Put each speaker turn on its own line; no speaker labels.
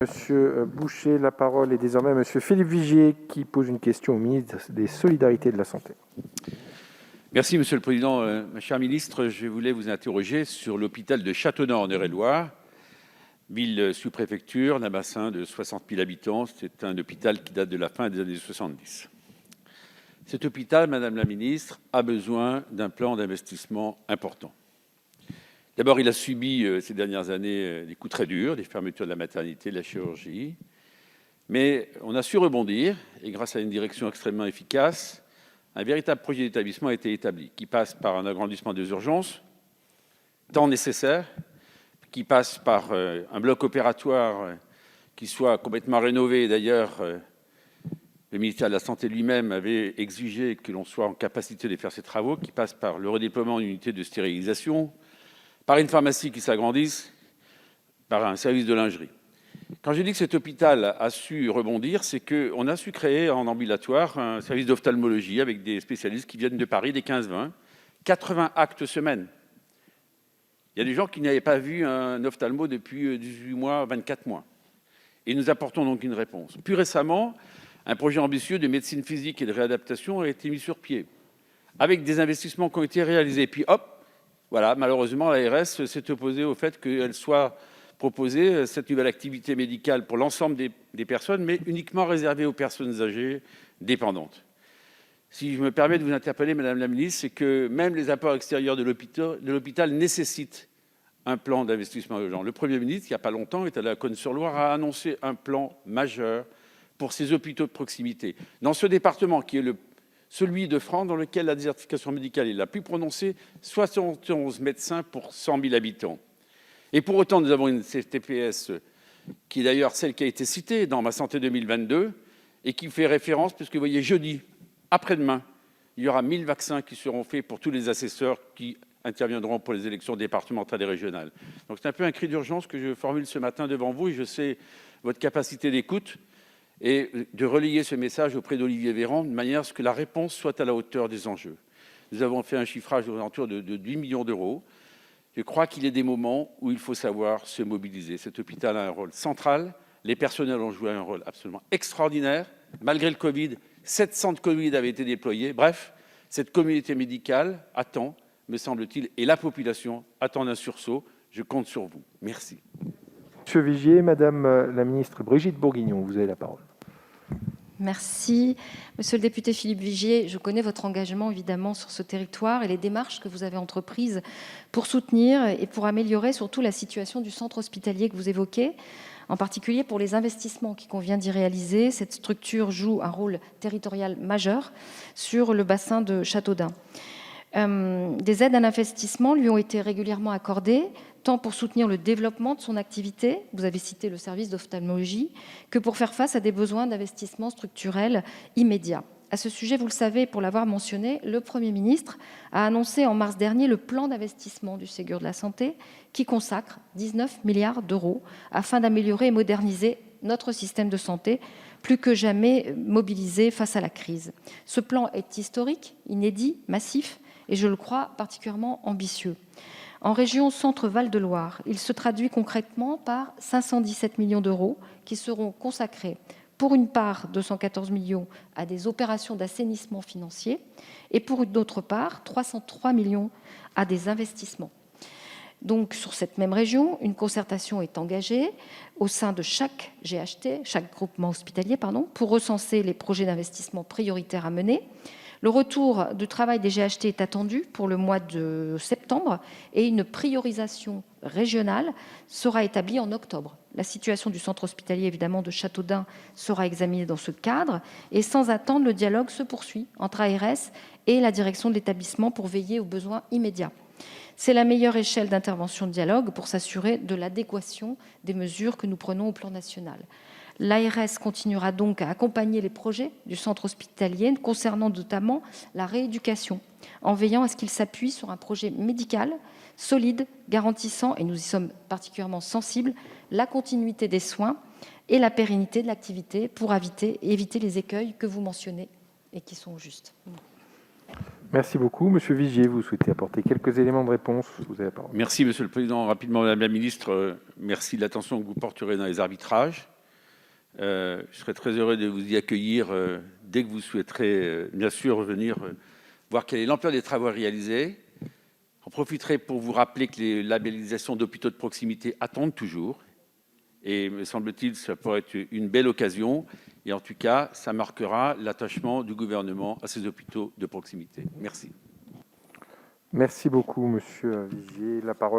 Monsieur Boucher, la parole est désormais à monsieur Philippe Vigier qui pose une question au ministre des Solidarités et de la Santé.
Merci Monsieur le Président. Cher ministre, je voulais vous interroger sur l'hôpital de Châteaudun en Eure-et-Loir, ville sous-préfecture, d'un bassin de 60 000 habitants. C'est un hôpital qui date de la fin des années 70. Cet hôpital, Madame la Ministre, a besoin d'un plan d'investissement important. D'abord, il a subi ces dernières années des coups très durs, des fermetures de la maternité, de la chirurgie. Mais on a su rebondir et grâce à une direction extrêmement efficace, un véritable projet d'établissement a été établi, qui passe par un agrandissement des urgences, tant nécessaire, qui passe par un bloc opératoire qui soit complètement rénové. D'ailleurs, le ministère de la Santé lui-même avait exigé que l'on soit en capacité de faire ces travaux, qui passe par le redéploiement d'une unité de stérilisation, par une pharmacie qui s'agrandisse, par un service de lingerie. Quand je dis que cet hôpital a su rebondir, c'est qu'on a su créer en ambulatoire un service d'ophtalmologie avec des spécialistes qui viennent de Paris, des 15-20, 80 actes semaine. Il y a des gens qui n'avaient pas vu un ophtalmo depuis 18 mois, 24 mois. Et nous apportons donc une réponse. Plus récemment, un projet ambitieux de médecine physique et de réadaptation a été mis sur pied, avec des investissements qui ont été réalisés. Puis hop, voilà, malheureusement, l'ARS s'est opposée au fait qu'elle soit proposée, cette nouvelle activité médicale, pour l'ensemble des personnes, mais uniquement réservée aux personnes âgées dépendantes. Si je me permets de vous interpeller, Madame la Ministre, c'est que même les apports extérieurs de l'hôpital nécessitent un plan d'investissement urgent. Le Premier ministre, il n'y a pas longtemps, est allé à Cosne-sur-Loire, a annoncé un plan majeur pour ces hôpitaux de proximité. Dans ce département qui est celui de France dans lequel la désertification médicale est la plus prononcée, 71 médecins pour 100 000 habitants. Et pour autant, nous avons une CTPS qui est d'ailleurs celle qui a été citée dans Ma Santé 2022 et qui fait référence, puisque vous voyez, jeudi, après-demain, il y aura 1000 vaccins qui seront faits pour tous les assesseurs qui interviendront pour les élections départementales et régionales. Donc c'est un peu un cri d'urgence que je formule ce matin devant vous et je sais votre capacité d'écoute et de relayer ce message auprès d'Olivier Véran de manière à ce que la réponse soit à la hauteur des enjeux. Nous avons fait un chiffrage aux alentours de 8 millions d'euros. Je crois qu'il y a des moments où il faut savoir se mobiliser. Cet hôpital a un rôle central. Les personnels ont joué un rôle absolument extraordinaire. Malgré le Covid, 7 centres Covid avaient été déployés. Bref, cette communauté médicale attend, me semble-t-il, et la population attend un sursaut. Je compte sur vous. Merci.
Monsieur Vigier, Madame la Ministre Brigitte Bourguignon, vous avez la parole.
Merci. Monsieur le député Philippe Vigier, je connais votre engagement évidemment sur ce territoire et les démarches que vous avez entreprises pour soutenir et pour améliorer surtout la situation du centre hospitalier que vous évoquez, en particulier pour les investissements qui convient d'y réaliser. Cette structure joue un rôle territorial majeur sur le bassin de Châteaudun. Des aides à l'investissement lui ont été régulièrement accordées, tant pour soutenir le développement de son activité, vous avez cité le service d'ophtalmologie, que pour faire face à des besoins d'investissement structurels immédiats. À ce sujet, vous le savez, pour l'avoir mentionné, le Premier ministre a annoncé en mars dernier le plan d'investissement du Ségur de la Santé qui consacre 19 milliards d'euros afin d'améliorer et moderniser notre système de santé, plus que jamais mobilisé face à la crise. Ce plan est historique, inédit, massif et, je le crois, particulièrement ambitieux. En région Centre-Val de Loire, il se traduit concrètement par 517 millions d'euros qui seront consacrés pour une part 214 millions à des opérations d'assainissement financier et pour une autre part 303 millions à des investissements. Donc sur cette même région, une concertation est engagée au sein de chaque GHT, chaque groupement hospitalier, pour recenser les projets d'investissement prioritaires à mener. Le retour du travail des GHT est attendu pour le mois de septembre et une priorisation régionale sera établie en octobre. La situation du centre hospitalier, évidemment, de Châteaudun sera examinée dans ce cadre et sans attendre, le dialogue se poursuit entre ARS et la direction de l'établissement pour veiller aux besoins immédiats. C'est la meilleure échelle d'intervention de dialogue pour s'assurer de l'adéquation des mesures que nous prenons au plan national. L'ARS continuera donc à accompagner les projets du centre hospitalier concernant notamment la rééducation, en veillant à ce qu'il s'appuie sur un projet médical solide, garantissant, et nous y sommes particulièrement sensibles, la continuité des soins et la pérennité de l'activité pour éviter les écueils que vous mentionnez et qui sont justes.
Merci beaucoup. Monsieur Vigier, vous souhaitez apporter quelques éléments de réponse. Vous avez la parole.
Merci, Monsieur le Président. Rapidement, Madame la Ministre, merci de l'attention que vous porterez dans les arbitrages. Je serai très heureux de vous y accueillir dès que vous souhaiterez, bien sûr, venir voir quelle est l'ampleur des travaux réalisés. J'en profiterai pour vous rappeler que les labellisations d'hôpitaux de proximité attendent toujours. Et me semble-t-il, ça pourrait être une belle occasion. Et en tout cas, ça marquera l'attachement du gouvernement à ces hôpitaux de proximité. Merci.
Merci beaucoup, monsieur Vigier. La parole